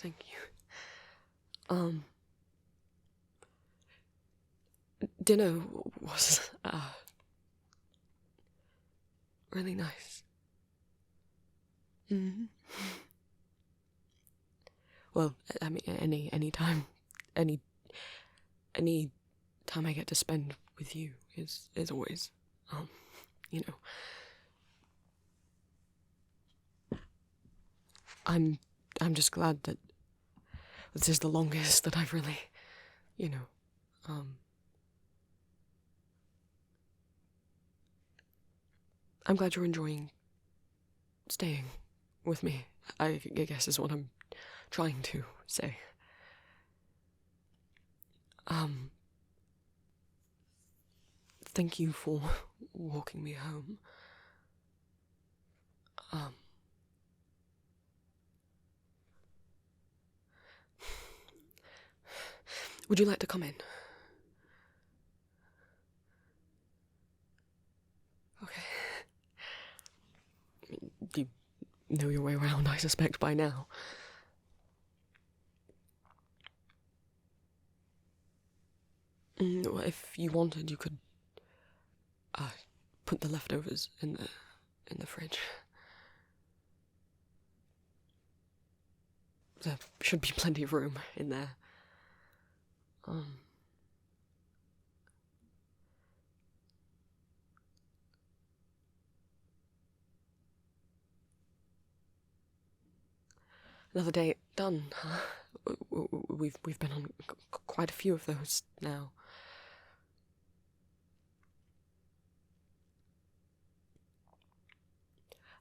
thank you. Dinner was, really nice. Well, I mean, any time I get to spend with you is always, you know. I'm just glad that this is the longest that I've really, you know, I'm glad you're enjoying staying with me, I guess is what I'm trying to say. Thank you for walking me home. Would you like to come in? Okay. You know your way around, I suspect, by now. If you wanted, you could put the leftovers in the fridge. There should be plenty of room in there. Another day done, huh? We've been on quite a few of those now.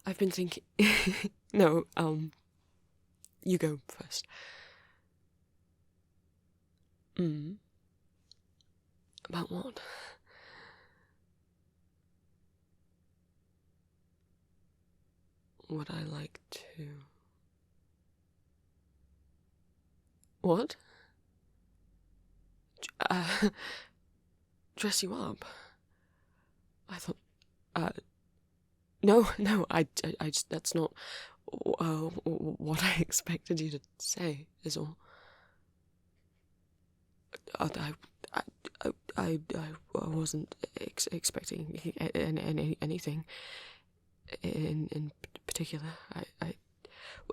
I've been thinking... No, you go first. About what? Would I like to... What? Dress you up? I thought... No, I just... That's not... what I expected you to say, is all. I wasn't expecting anything in particular.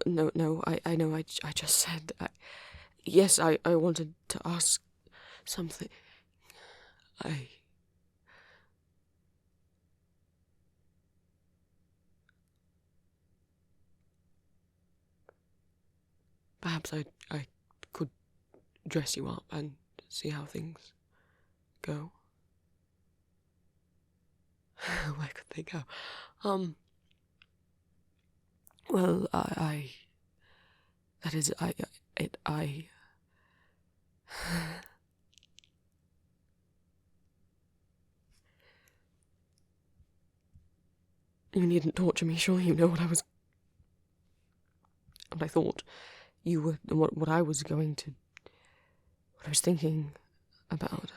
No, I know, I just said... Yes, I wanted to ask something. Perhaps I could dress you up and see how things go. Where could they go? Well, that is, You needn't torture me, sure you know what I thought you were, what I was thinking about.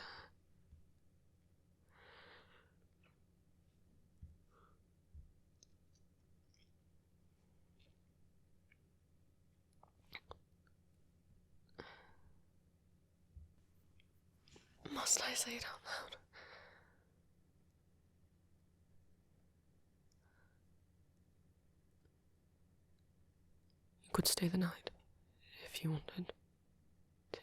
Must I say it out loud? You could stay the night, if you wanted to.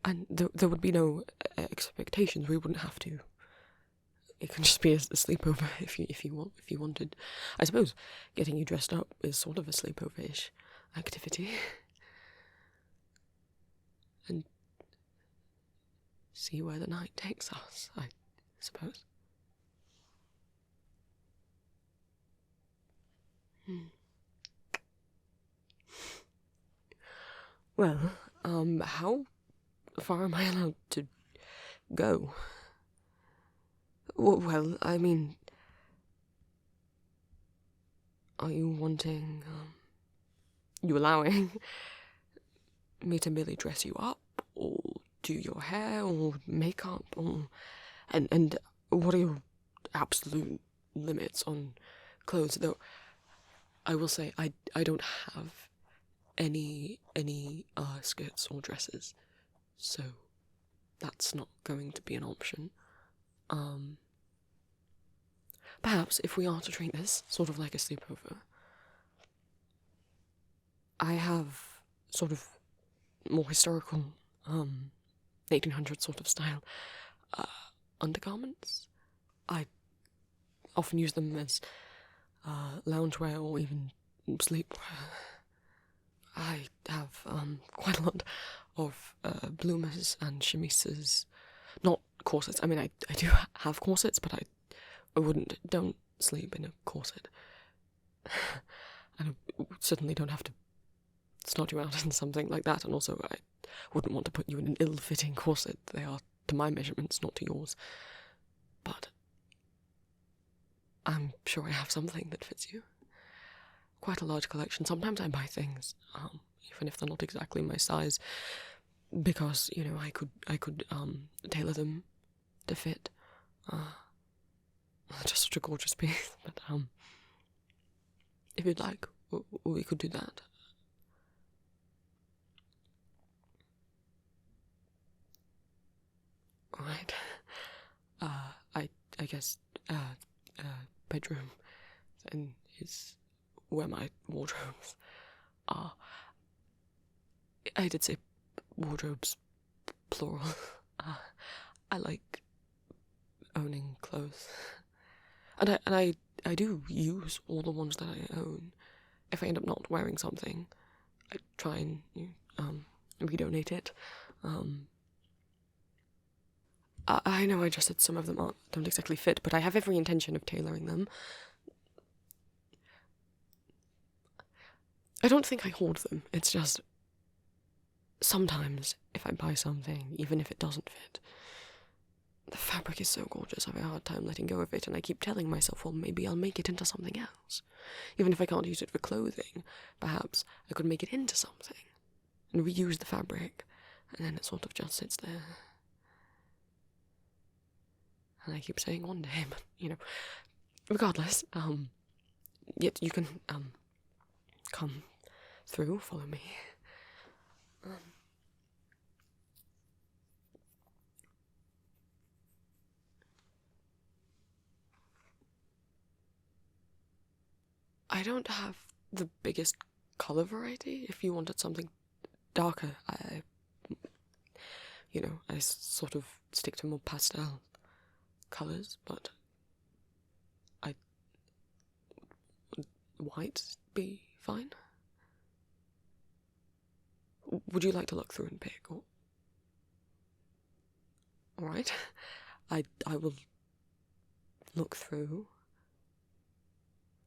And there would be no expectations, we wouldn't have to. It can just be a sleepover if you wanted. I suppose getting you dressed up is sort of a sleepover-ish activity. And see where the night takes us, I suppose. Well, how far am I allowed to go? Well, I mean, are you wanting, you allowing me to merely dress you up, or do your hair, or makeup, or, and what are your absolute limits on clothes, though? I will say I don't have any skirts or dresses, so that's not going to be an option. Perhaps if we are to treat this sort of like a sleepover, I have sort of more historical, 1800s sort of style undergarments. I often use them as loungewear or even sleepwear. I have quite a lot of bloomers and chemises, not corsets. I mean, I do have corsets, but I don't sleep in a corset. And I certainly don't have to snot you out in something like that, and also I wouldn't want to put you in an ill-fitting corset. They are to my measurements, not to yours. But I'm sure I have something that fits you. Quite a large collection. Sometimes I buy things, even if they're not exactly my size, because, you know, I could tailor them to fit. Just such a gorgeous piece. But if you'd like, we could do that. Alright. I guess bedroom then is where my wardrobes are. I did say wardrobes, plural. I like owning clothes. And I do use all the ones that I own. If I end up not wearing something, I try and redonate it. I know I just said some of them don't exactly fit, but I have every intention of tailoring them. I don't think I hoard them. It's just sometimes if I buy something, even if it doesn't fit, the fabric is so gorgeous, I have a hard time letting go of it, and I keep telling myself, well, maybe I'll make it into something else. Even if I can't use it for clothing, perhaps I could make it into something and reuse the fabric, and then it sort of just sits there. And I keep saying one day, but, you know, regardless, yet you can, come through, follow me. I don't have the biggest colour variety. If you wanted something darker, I sort of stick to more pastel colours, but white be fine? Would you like to look through and pick? Or... Alright. I will look through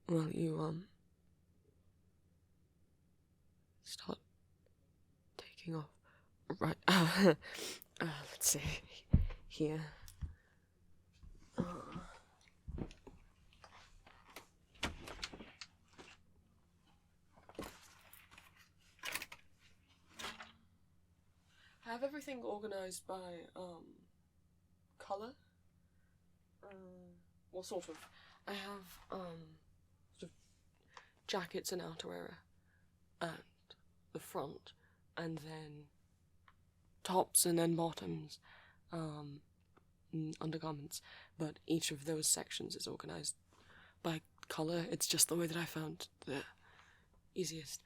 while you, start taking off. Right. Let's see. Here. I have everything organised by, colour. Well, sort of. I have, sort of jackets and outerwear at the front, and then tops and then bottoms, undergarments, but each of those sections is organised by colour. It's just the way that I found the easiest.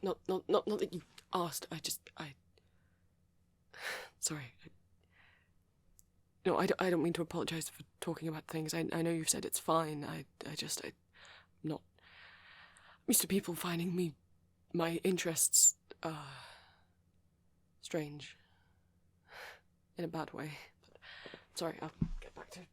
Not that you asked, sorry. No, I don't mean to apologise for talking about things. I know you've said it's fine. I'm not used to people finding my interests, strange. In a bad way. But, sorry, I'll get back to it.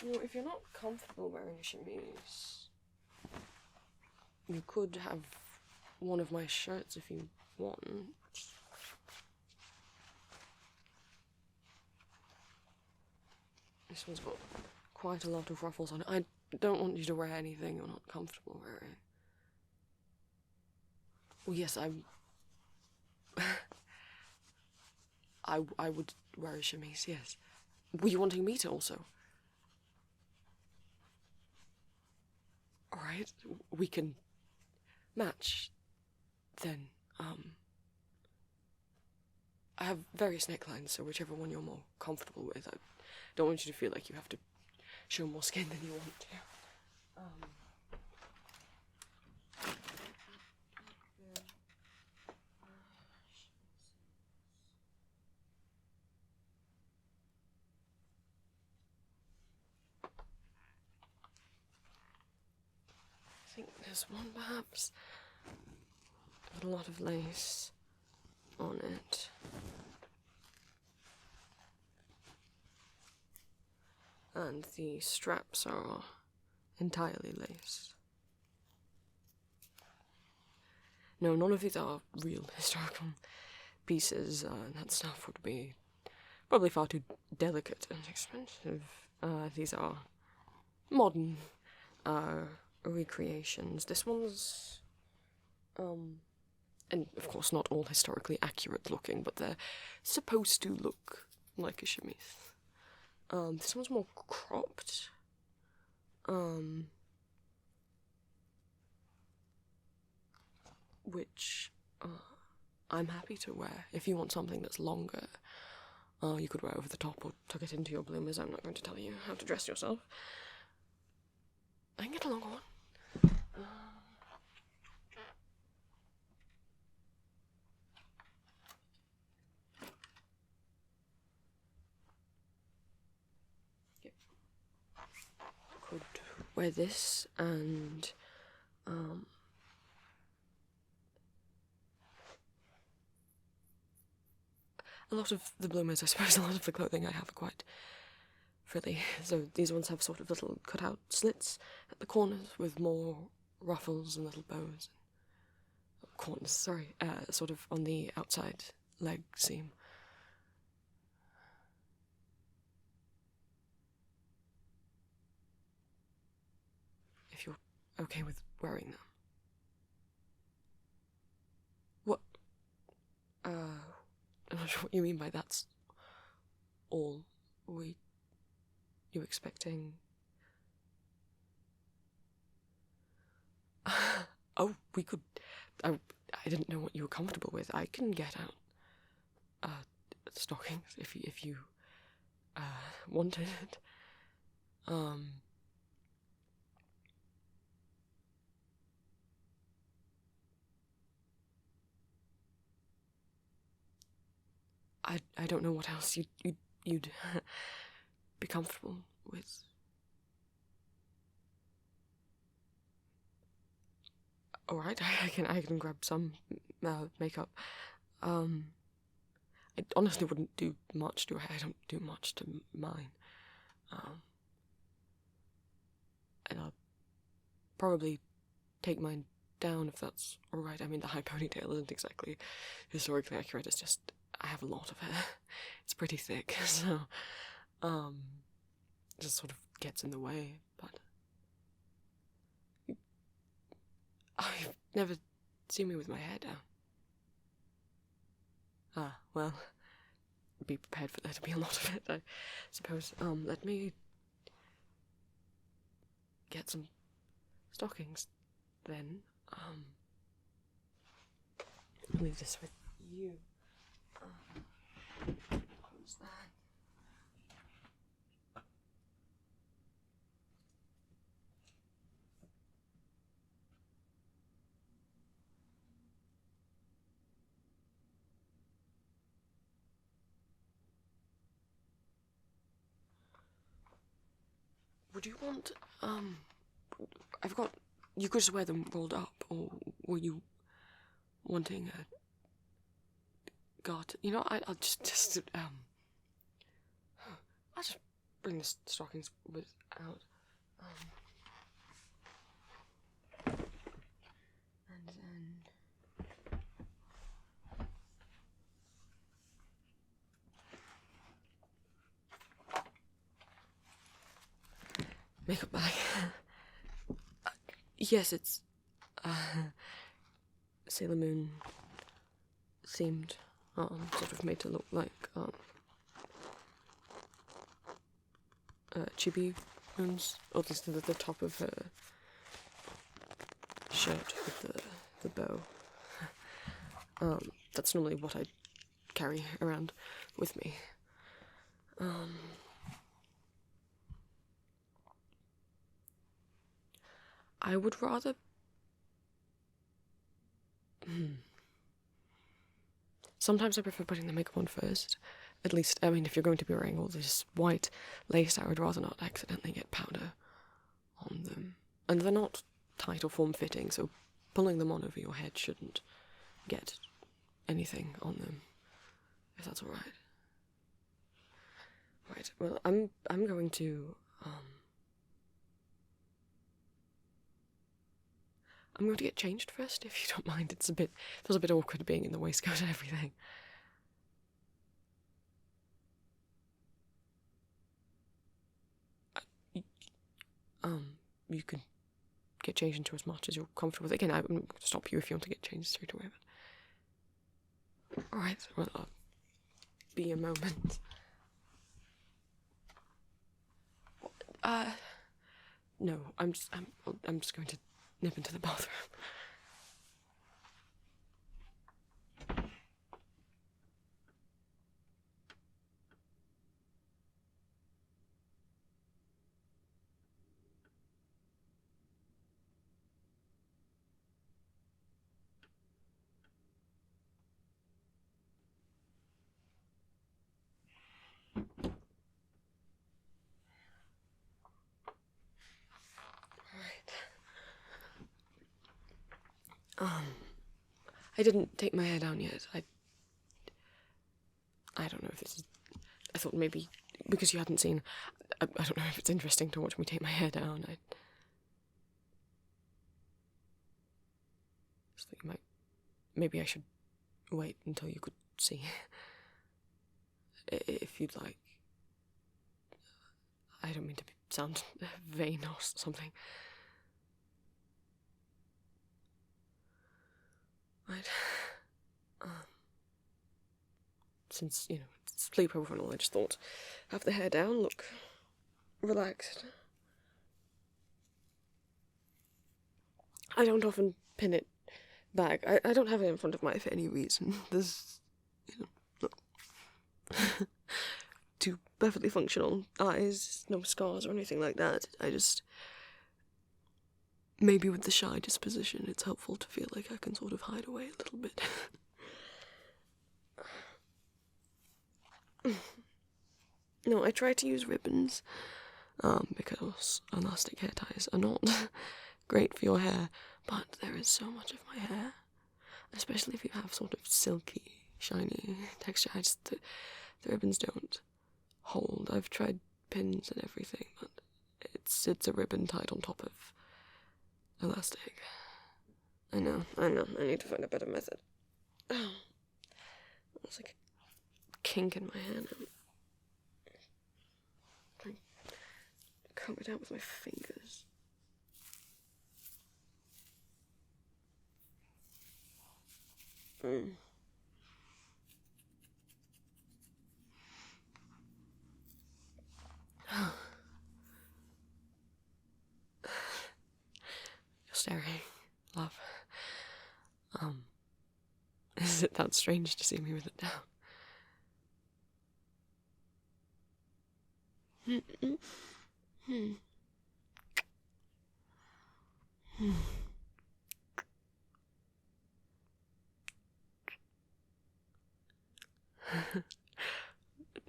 Well, if you're not comfortable wearing a chemise, you could have one of my shirts if you want. This one's got quite a lot of ruffles on it. I don't want you to wear anything you're not comfortable wearing. Well, yes, I would wear a chemise, yes. Were you wanting me to also? Alright, we can match, then. I have various necklines, so whichever one you're more comfortable with. I don't want you to feel like you have to show more skin than you want to. I think there's one perhaps with a lot of lace on it. And the straps are entirely lace. No, none of these are real historical pieces. That stuff would be probably far too delicate and expensive. These are modern recreations. This one's, and of course not all historically accurate looking, but they're supposed to look like a chemise. This one's more cropped. Which I'm happy to wear. If you want something that's longer, you could wear over the top or tuck it into your bloomers. I'm not going to tell you how to dress yourself. I can get a longer one. Yep. Could wear this and a lot of the bloomers, I suppose, a lot of the clothing I have are quite frilly. So these ones have sort of little cut-out slits at the corners with more ruffles and little bows. Corners, sorry, sort of on the outside leg seam. If you're okay with wearing them. What? I'm not sure what you mean by that's all. You expecting? Oh, we could. I didn't know what you were comfortable with. I can get out stockings if you wanted it. I don't know what else you'd be comfortable with. All right, I can grab some makeup. I honestly wouldn't do much to her hair. I don't do much to mine. And I'll probably take mine down if that's all right. I mean, the high ponytail isn't exactly historically accurate. It's just I have a lot of hair. It's pretty thick, so it just sort of gets in the way. But you've never seen me with my hair down. Well, be prepared for there to be a lot of it, I suppose. Let me get some stockings, then. I'll leave this with you. Close that. Would you want, you could just wear them rolled up, or were you wanting a garter? You know, I'll just bring the stockings out. And then... makeup bag. Yes, it's Sailor Moon themed, sort of made to look like Chibi Moon's, or at least the top of her shirt with the bow. That's normally what I carry around with me. I would rather... Sometimes I prefer putting the makeup on first. At least, I mean, if you're going to be wearing all this white lace, I would rather not accidentally get powder on them. And they're not tight or form-fitting, so pulling them on over your head shouldn't get anything on them, if that's all right. Right, well, I'm going to, I'm going to get changed first, if you don't mind. It feels a bit awkward being in the waistcoat and everything. You can get changed into as much as you're comfortable with. Again, I'm not going to stop you if you want to get changed straight away, but... Alright, well, I'll be a moment. No, I'm just going to nip into the bathroom. I didn't take my hair down yet. I don't know if this is... I thought maybe, because you hadn't seen... I don't know if it's interesting to watch me take my hair down. I just thought you might... Maybe I should wait until you could see. If you'd like. I don't mean to sound vain or something. Right. Since, you know, it's sleepover and all, I just thought, have the hair down, look relaxed. I don't often pin it back. I don't have it in front of my eye for any reason. There's, you know, look. Two perfectly functional eyes, no scars or anything like that. I just... Maybe with the shy disposition, it's helpful to feel like I can sort of hide away a little bit. No, I try to use ribbons, because elastic hair ties are not great for your hair, but there is so much of my hair, especially if you have sort of silky, shiny texture. The ribbons don't hold. I've tried pins and everything, but it's a ribbon tied on top of elastic. I know, I need to find a better method. Oh, there's like a kink in my hair now. I comb it out with my fingers. You're staring, love. Is it that strange to see me with it down?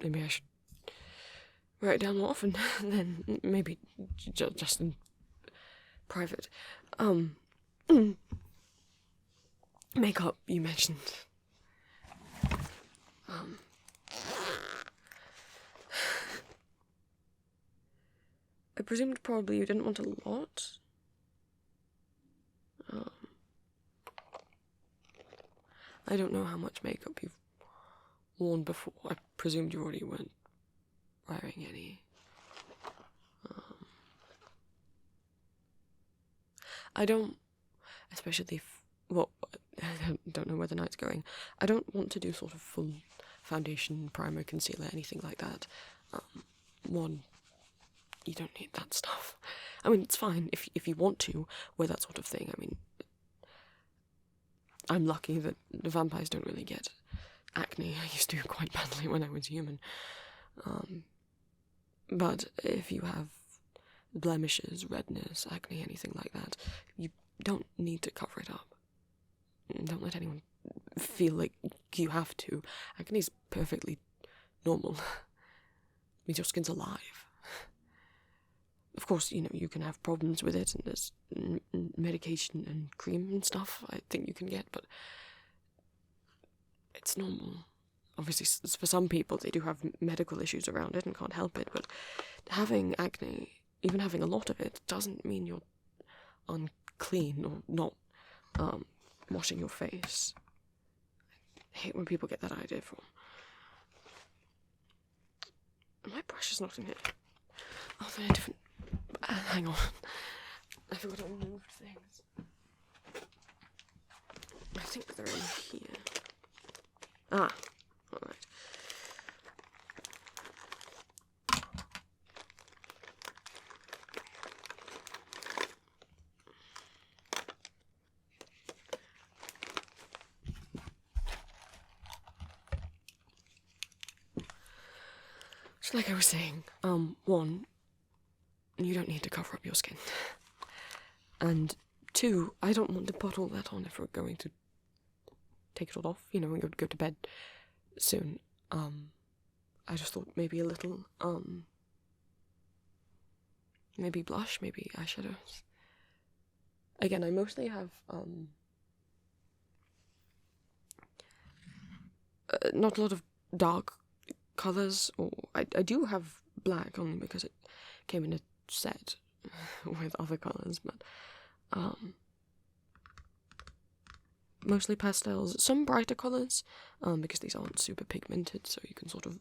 Maybe I should write it down more often, then maybe just in private. Makeup, you mentioned. I presumed probably you didn't want a lot. I don't know how much makeup you've worn before. I presumed you already weren't wearing any. I don't, especially if, well, I don't know where the night's going. I don't want to do sort of full foundation, primer, concealer, anything like that. One, you don't need that stuff. I mean, it's fine if you want to wear that sort of thing. I mean, I'm lucky that the vampires don't really get acne. I used to quite badly when I was human. But if you have blemishes, redness, acne, anything like that, you don't need to cover it up. Don't let anyone feel like you have to. Acne is perfectly normal. It means your skin's alive. Of course, you know, you can have problems with it, and there's medication and cream and stuff I think you can get, but it's normal. Obviously, for some people, they do have medical issues around it and can't help it, but having acne, even having a lot of it, doesn't mean you're unclean or not washing your face. I hate when people get that idea from. My brush is not in here. Oh, they're in different. Hang on. I forgot I moved things. I think they're in here. Ah, alright. So like I was saying, one, you don't need to cover up your skin. And two, I don't want to put all that on if we're going to take it all off, you know, and go to bed soon. I just thought maybe a little, maybe blush, maybe eyeshadows. Again, I mostly have, not a lot of dark colours, or I do have black only because it came in a set with other colours, but mostly pastels, some brighter colours, because these aren't super pigmented, so you can sort of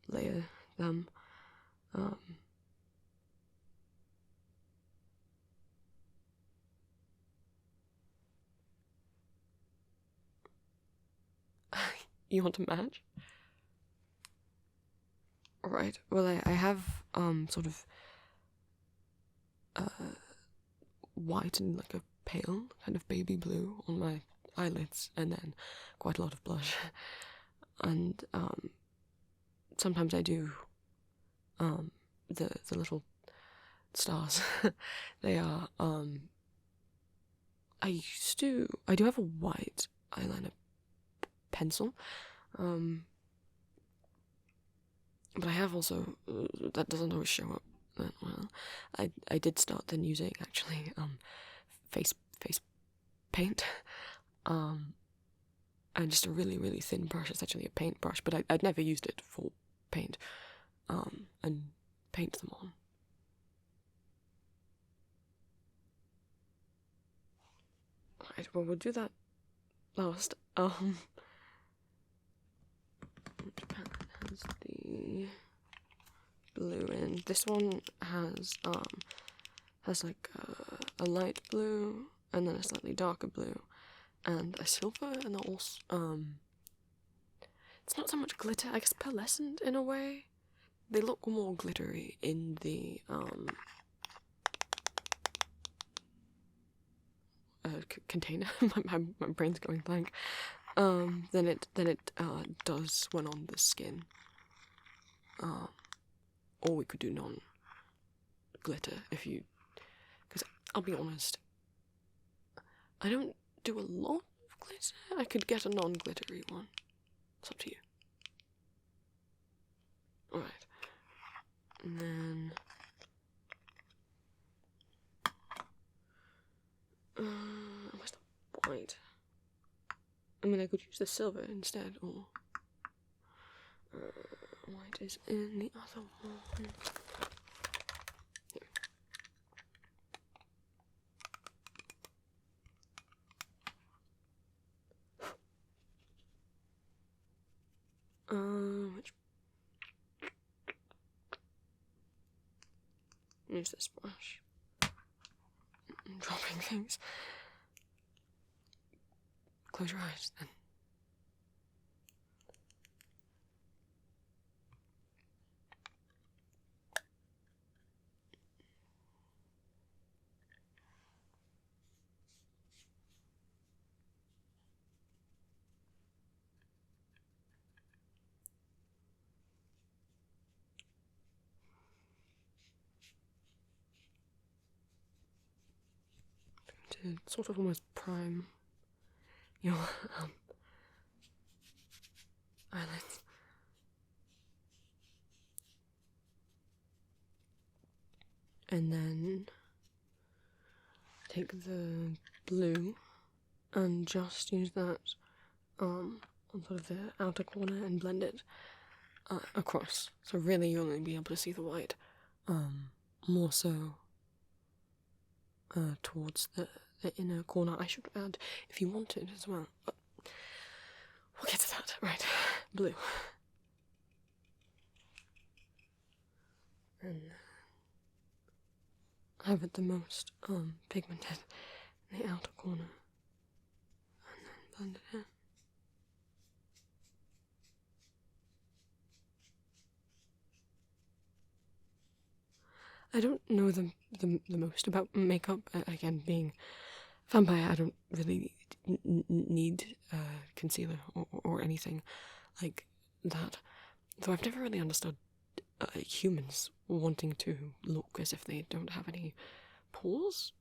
layer them. You want to match? Right, well I have sort of white and like a pale kind of baby blue on my eyelids, and then quite a lot of blush. And sometimes I do the little stars. They are I do have a white eyeliner pencil, but I have also that doesn't always show up that well. I did start then using actually face paint, and just a really thin brush. It's actually a paint brush, but I'd never used it for paint, and paint them on. Right, well we'll do that last. Which palette has the blue in? This one has like a light blue, and then a slightly darker blue, and a silver, and also it's not so much glitter, I guess pearlescent in a way. They look more glittery in the container. my brain's going blank. Than it does when on the skin. Or we could do non-glitter if you, because I'll be honest, I don't do a lot of glitter. I could get a non-glittery one. It's up to you. Alright. And then where's the white? I mean, I could use the silver instead, or white is in the other one. Here. Which? Use this brush. I'm dropping things. Close your eyes, then. To sort of almost prime your eyelids. And then take the blue and just use that on sort of the outer corner and blend it across. So really you'll only be able to see the white more so towards the inner corner. I should add, if you wanted as well, but we'll get to that. Right, blue. And have it the most pigmented in the outer corner, and then blend it in. I don't know the most about makeup. Again, being a vampire, I don't really need concealer or anything like that. Though I've never really understood humans wanting to look as if they don't have any pores.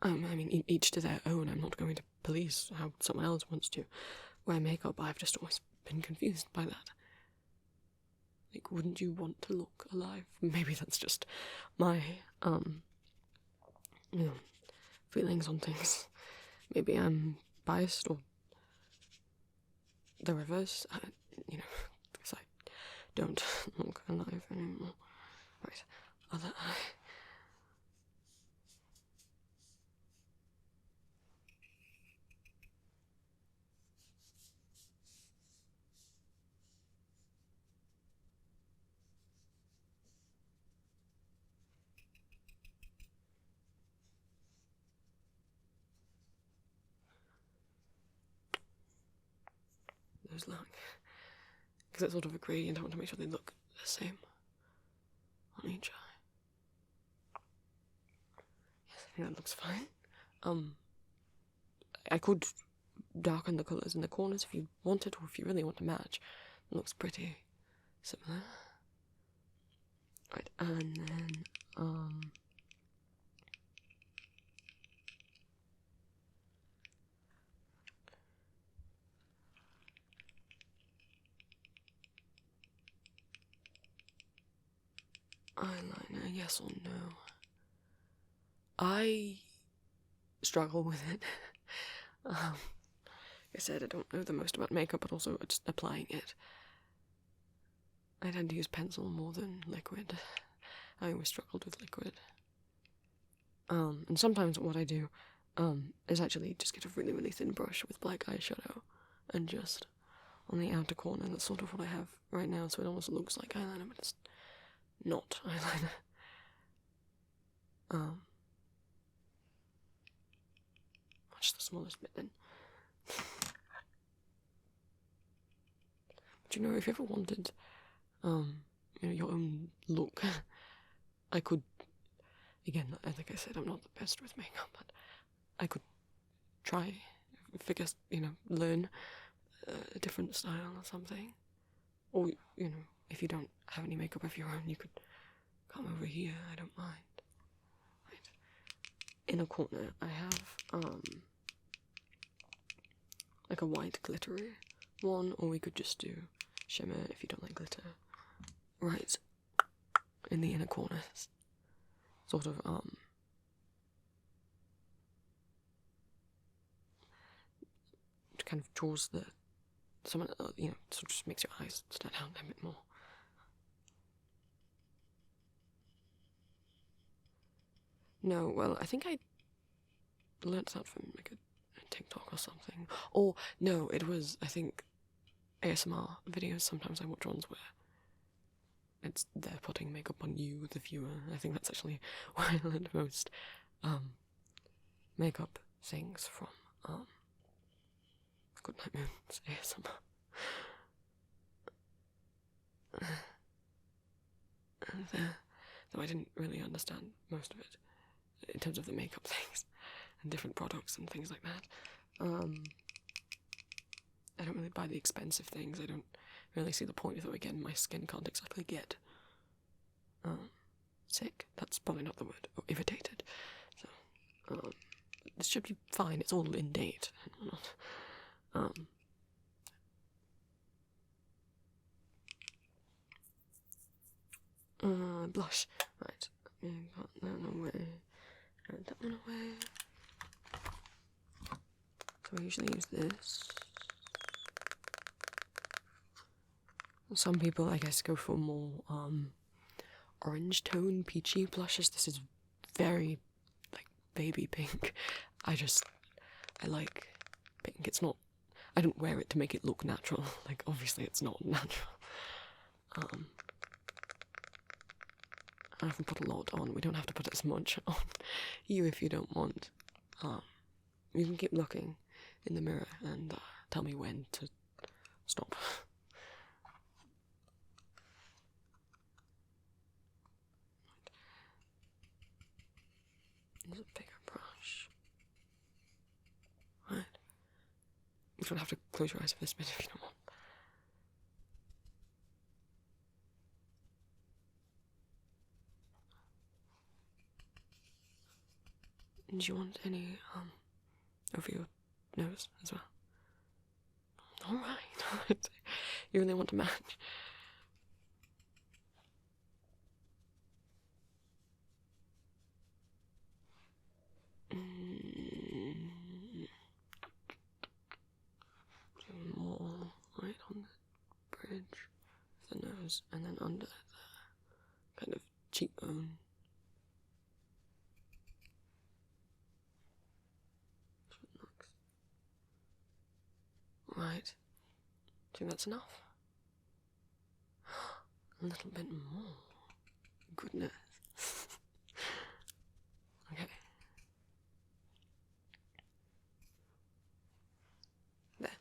I mean, each to their own. I'm not going to police how someone else wants to wear makeup. I've just always been confused by that. Like, wouldn't you want to look alive? Maybe that's just my, feelings on things. Maybe I'm biased, or the reverse, because I don't look alive anymore. Right, other eye. Those look, because it's sort of a gradient. I want to make sure they look the same on each eye. Yes, I think that looks fine. I could darken the colours in the corners if you wanted, or if you really want to match. It looks pretty similar. Right, and then eyeliner, yes or no? I struggle with it. Like I said, I don't know the most about makeup, but also just applying it. I tend to use pencil more than liquid. I always struggled with liquid. And sometimes what I do is actually just get a really, really thin brush with black eyeshadow and just on the outer corner. That's sort of what I have right now, so it almost looks like eyeliner, but it's not eyeliner. Watch the smallest bit then. But if you ever wanted, your own look, I could, again, like I said, I'm not the best with makeup, but I could try, learn a different style or something. Or, if you don't have any makeup of your own, you could come over here, I don't mind. Right. In a corner, I have, like a white glittery one, or we could just do shimmer if you don't like glitter. Right. In the inner corners. Sort of, kind of draws sort of just makes your eyes stand out a bit more. No, well, I think I learnt that from like a TikTok or something. Or, no, it was, I think, ASMR videos. Sometimes I watch ones where they're putting makeup on you, the viewer. I think that's actually where I learned most makeup things from Goodnight Moon's ASMR. Though I didn't really understand most of it in terms of the makeup things and different products and things like that. I don't really buy the expensive things. I don't really see the point, though again my skin can't exactly get sick. That's probably not the word. Or irritated. So this should be fine. It's all in date. Blush. Right. Put that away. And that one away. So I usually use this. Some people, I guess, go for more orange tone, peachy blushes. This is very, like, baby pink. I like pink. It's not, I don't wear it to make it look natural. Like, obviously it's not natural. I haven't put a lot on. We don't have to put as much on you if you don't want. You can keep looking in the mirror and tell me when to stop. There's a bigger brush. Right. You don't have to close your eyes for this bit if you don't want. Do you want any, over your nose as well? Alright. You really want to match? More right on the bridge of the nose, and then under the kind of cheekbone. Right. Do you think that's enough? A little bit more. Goodness. Okay. There.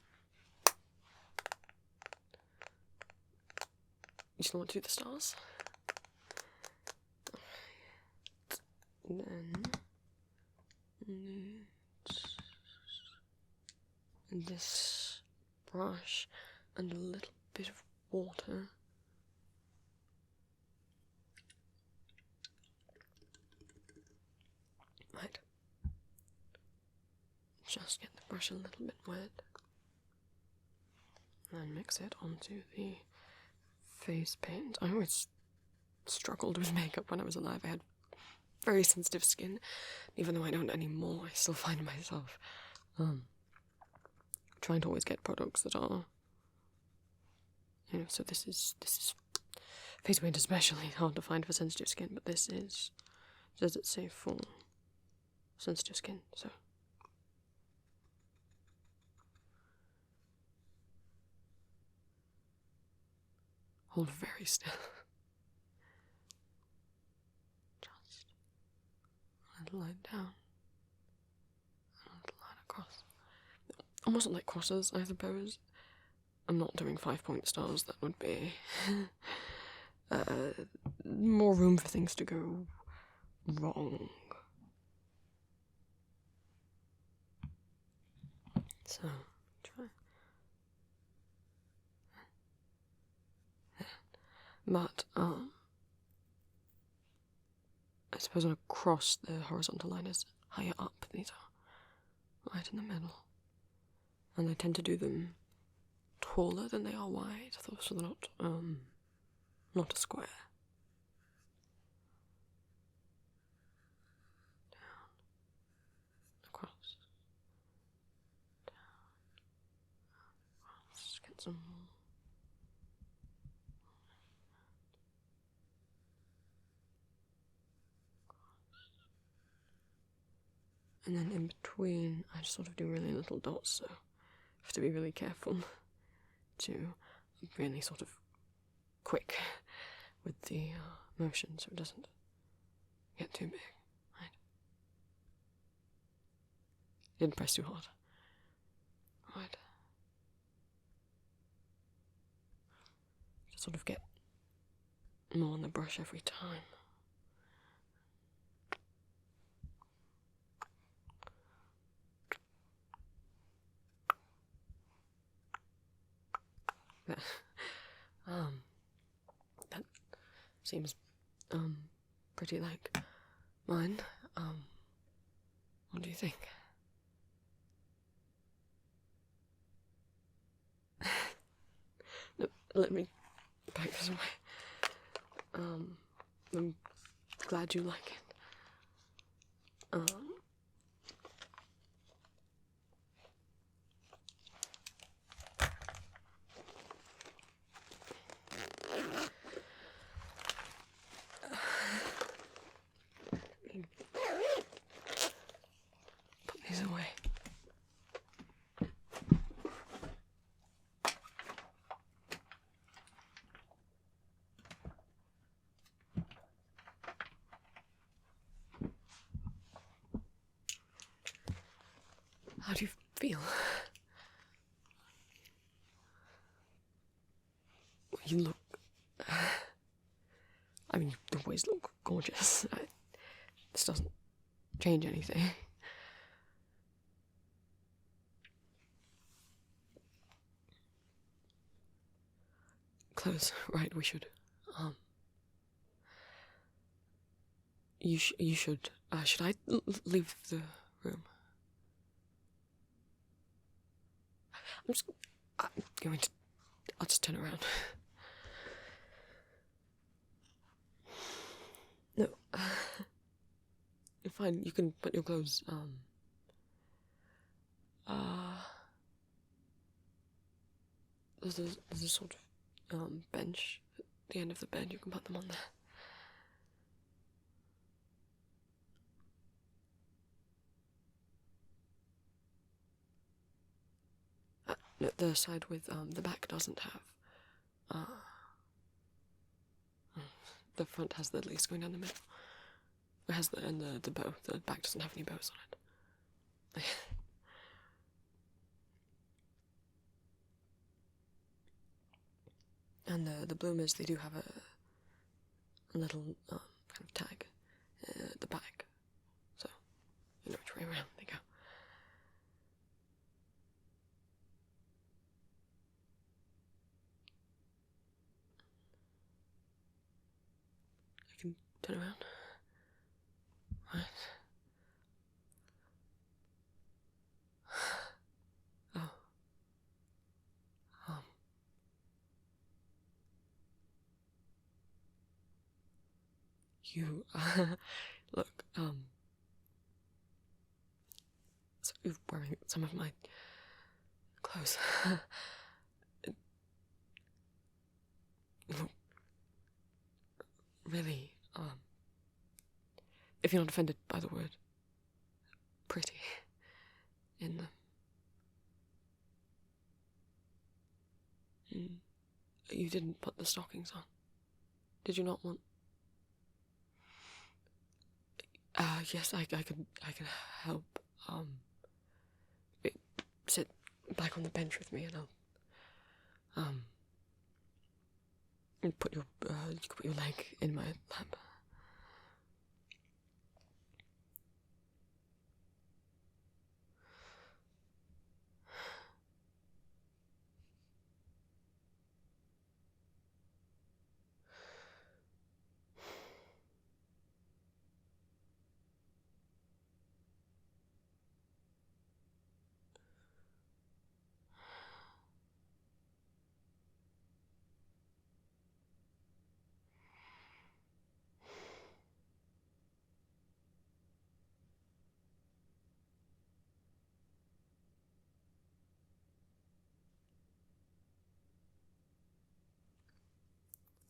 You still want to do the stars? And then this brush and a little bit of water. Right. Just get the brush a little bit wet. And then mix it onto the face paint. I always struggled with makeup when I was alive. I had very sensitive skin. Even though I don't anymore, I still find myself trying to always get products that are, you know, so this is face paint especially hard to find for sensitive skin, but this is, does it say for sensitive skin, so. Hold very still. Just a little line down, and a little line across. Almost like crosses, I suppose. I'm not doing 5-point stars, that would be more room for things to go wrong. So, try. But, I suppose across the horizontal line is higher up. These are right in the middle. And I tend to do them taller than they are wide, so they're not a square. Down, across, down, across, get some more. And then in between, I just sort of do really little dots, so I have to be really careful to really sort of quick with the motion so it doesn't get too big, right? Didn't press too hard. Right. Just sort of get more on the brush every time. That seems pretty like mine. What do you think? No, let me pack this away. I'm glad you like it. Put these away. How do you feel? You look... I mean, you always look gorgeous. This doesn't change anything. Clothes, right, we should. You should. Should I leave the room? I'll just turn around. No. You're fine, you can put your clothes, there's a sort of, bench at the end of the bed, you can put them on there. No, the side with, the back doesn't have, the front has the lace going down the middle. It has the bow. The back doesn't have any bows on it. And the bloomers, they do have a little kind of tag at the back, so you know which way around they go. I can turn around. Right. Oh. You, look, so you're wearing some of my clothes. Look, really, if you're not offended by the word pretty in them. You didn't put the stockings on. Did you not want... yes, I can help, sit back on the bench with me and I'll, and put your, you can put your leg in my lap.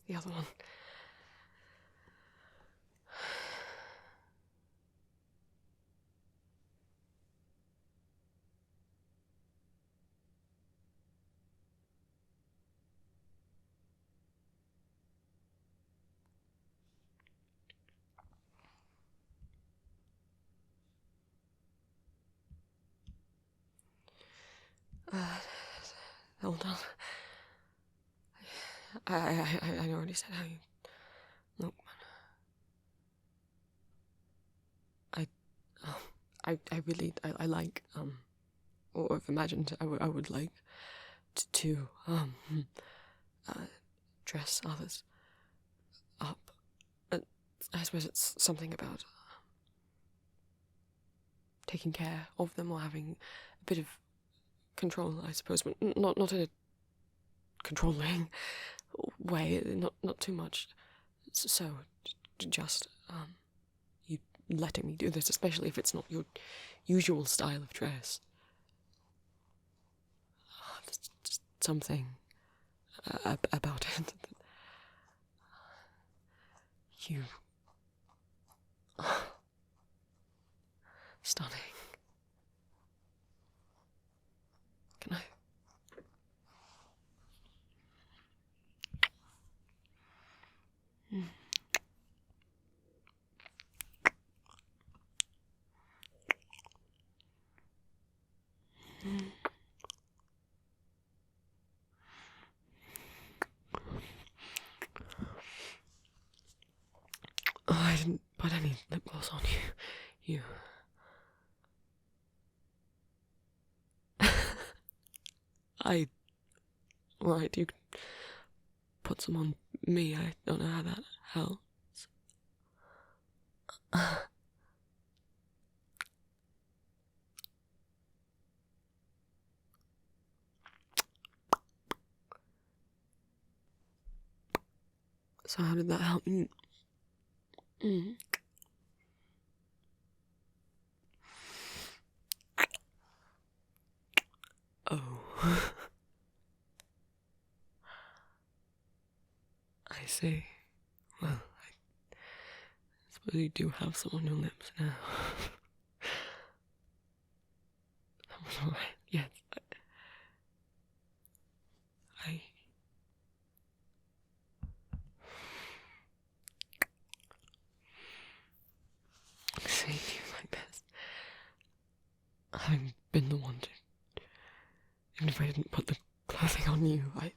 The other one. hold on. I already said how you look, man. I really like, or have imagined I would like to dress others up. I suppose it's something about taking care of them or having a bit of control, I suppose, but not in a controlling way, not too much. So, just you letting me do this, especially if it's not your usual style of dress. There's just something about it. You... stunning. Can I... Oh, I didn't put any lip gloss on you. Right, you can put some on me. I don't know how that helps. So how did that help you? Oh. I see. Well, I suppose you do have some on your lips now. That was alright. Yes. I seeing you like this, having been the one to, even if I didn't put the clothing on you, I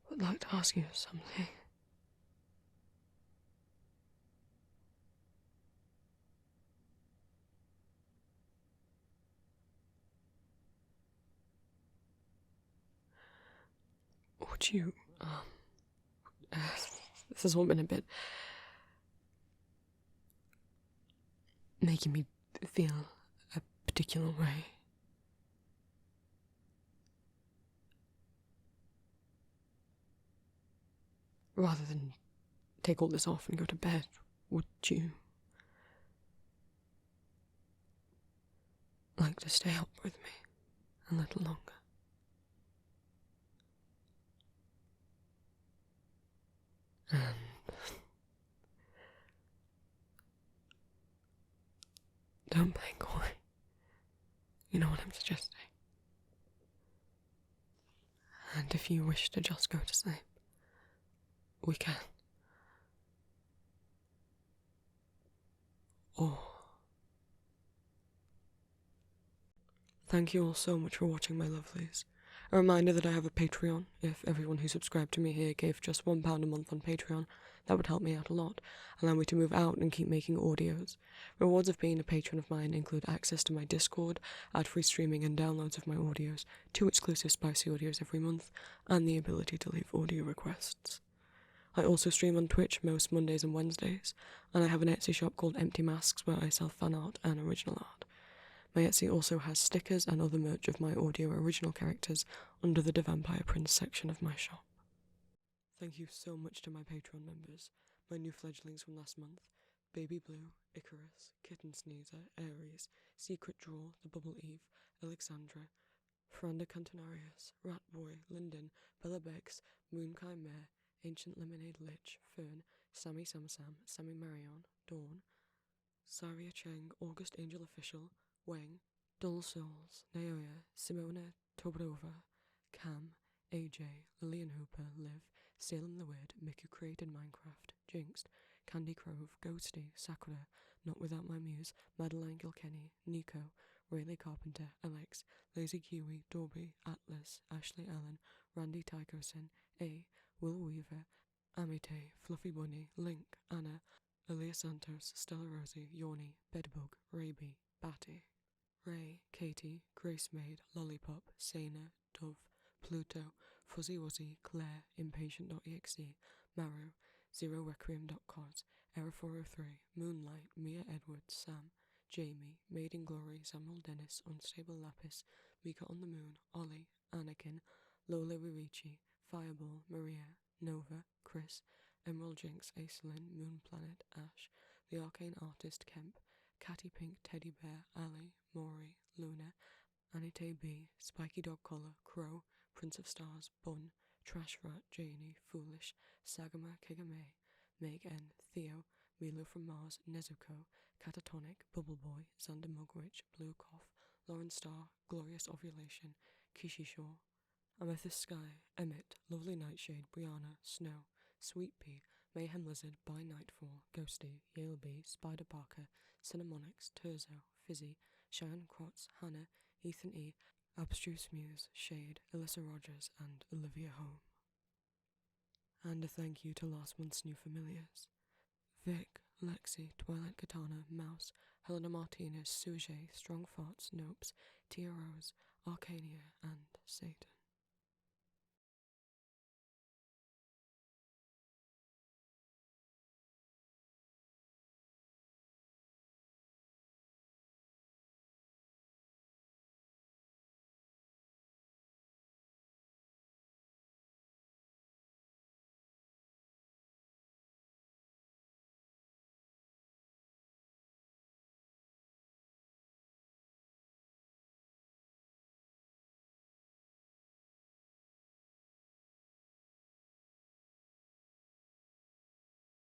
would like to ask you something. Would you, this has all been a bit making me feel a particular way. Rather than take all this off and go to bed, would you like to stay up with me a little longer? And don't play coy. You know what I'm suggesting. And if you wish to just go to sleep, we can. Or... Thank you all so much for watching, my lovelies. A reminder that I have a Patreon. If everyone who subscribed to me here gave just £1 a month on Patreon, that would help me out a lot, allow me to move out and keep making audios. Rewards of being a patron of mine include access to my Discord, ad-free streaming and downloads of my audios, 2 exclusive spicy audios every month, and the ability to leave audio requests. I also stream on Twitch most Mondays and Wednesdays, and I have an Etsy shop called Empty Masks where I sell fan art and original art. My Etsy also has stickers and other merch of my audio original characters under the Vampire Prince section of my shop. Thank you so much to my Patreon members, my new fledglings from last month, Baby Blue, Icarus, Kitten Sneezer, Aries, Secret Draw, The Bubble Eve, Alexandra, Franda Cantonarius, Ratboy, Linden, Bella Bex, Moon Chimere, Ancient Lemonade Lich, Fern, Sammy Samsam, Sammy Marion, Dawn, Saria Cheng, August Angel Official, Weng, Dull Souls, Naoya, Simona Tobrova, Cam, AJ, Lillian Hooper, Liv, Salem the Weird, Mickey created Minecraft, Jinxed, Candy Grove, Ghosty, Sakura, Not Without My Muse, Madeline Gilkenny, Nico, Rayleigh Carpenter, Alex, Lazy Kiwi, Dorby, Atlas, Ashley Allen, Randy Tychosin, A, Will Weaver, Amite, Fluffy Bunny, Link, Anna, Aaliyah Santos, Stella Rosie, Yorny, Bedbug, Raby, Batty, Ray, Katie, Grace Maid, Lollipop, Sana, Dove, Pluto, Fuzzy Wuzzy, Claire, Impatient.exe, Maru, ZeroRequiem.cos, Error403, Moonlight, Mia Edwards, Sam, Jamie, Maiden Glory, Samuel Dennis, Unstable Lapis, Mika on the Moon, Ollie, Anakin, Lola Ririchi, Fireball, Maria, Nova, Chris, Emerald Jinx, Aislinn, Moon Planet, Ash, The Arcane Artist, Kemp, Catty Pink, Teddy Bear, Ali, Maury, Luna, Anite B, Spiky Dog Collar, Crow, Prince of Stars, Bun, Trash Rat, Janie, Foolish, Sagama, Kigame, Meg N, Theo, Milo from Mars, Nezuko, Catatonic, Bubble Boy, Xander Mugwitch, Blue Cough, Lauren Star, Glorious Ovulation, Kishi Shaw, Amethyst Sky, Emmett, Lovely Nightshade, Brianna, Snow, Sweet Pea, Mayhem Lizard, By Nightfall, Ghosty, Yale B, Spider Parker, Cinnamonics, Terzo, Fizzy, Cheyenne Crotts, Hannah, Ethan E, Abstruse Muse, Shade, Alyssa Rogers, and Olivia Home. And a thank you to last month's new familiars: Vic, Lexi, Twilight Katana, Mouse, Helena Martinez, Suje, Strong Farts, Nopes, Tia Rose, Arcania, and Satan.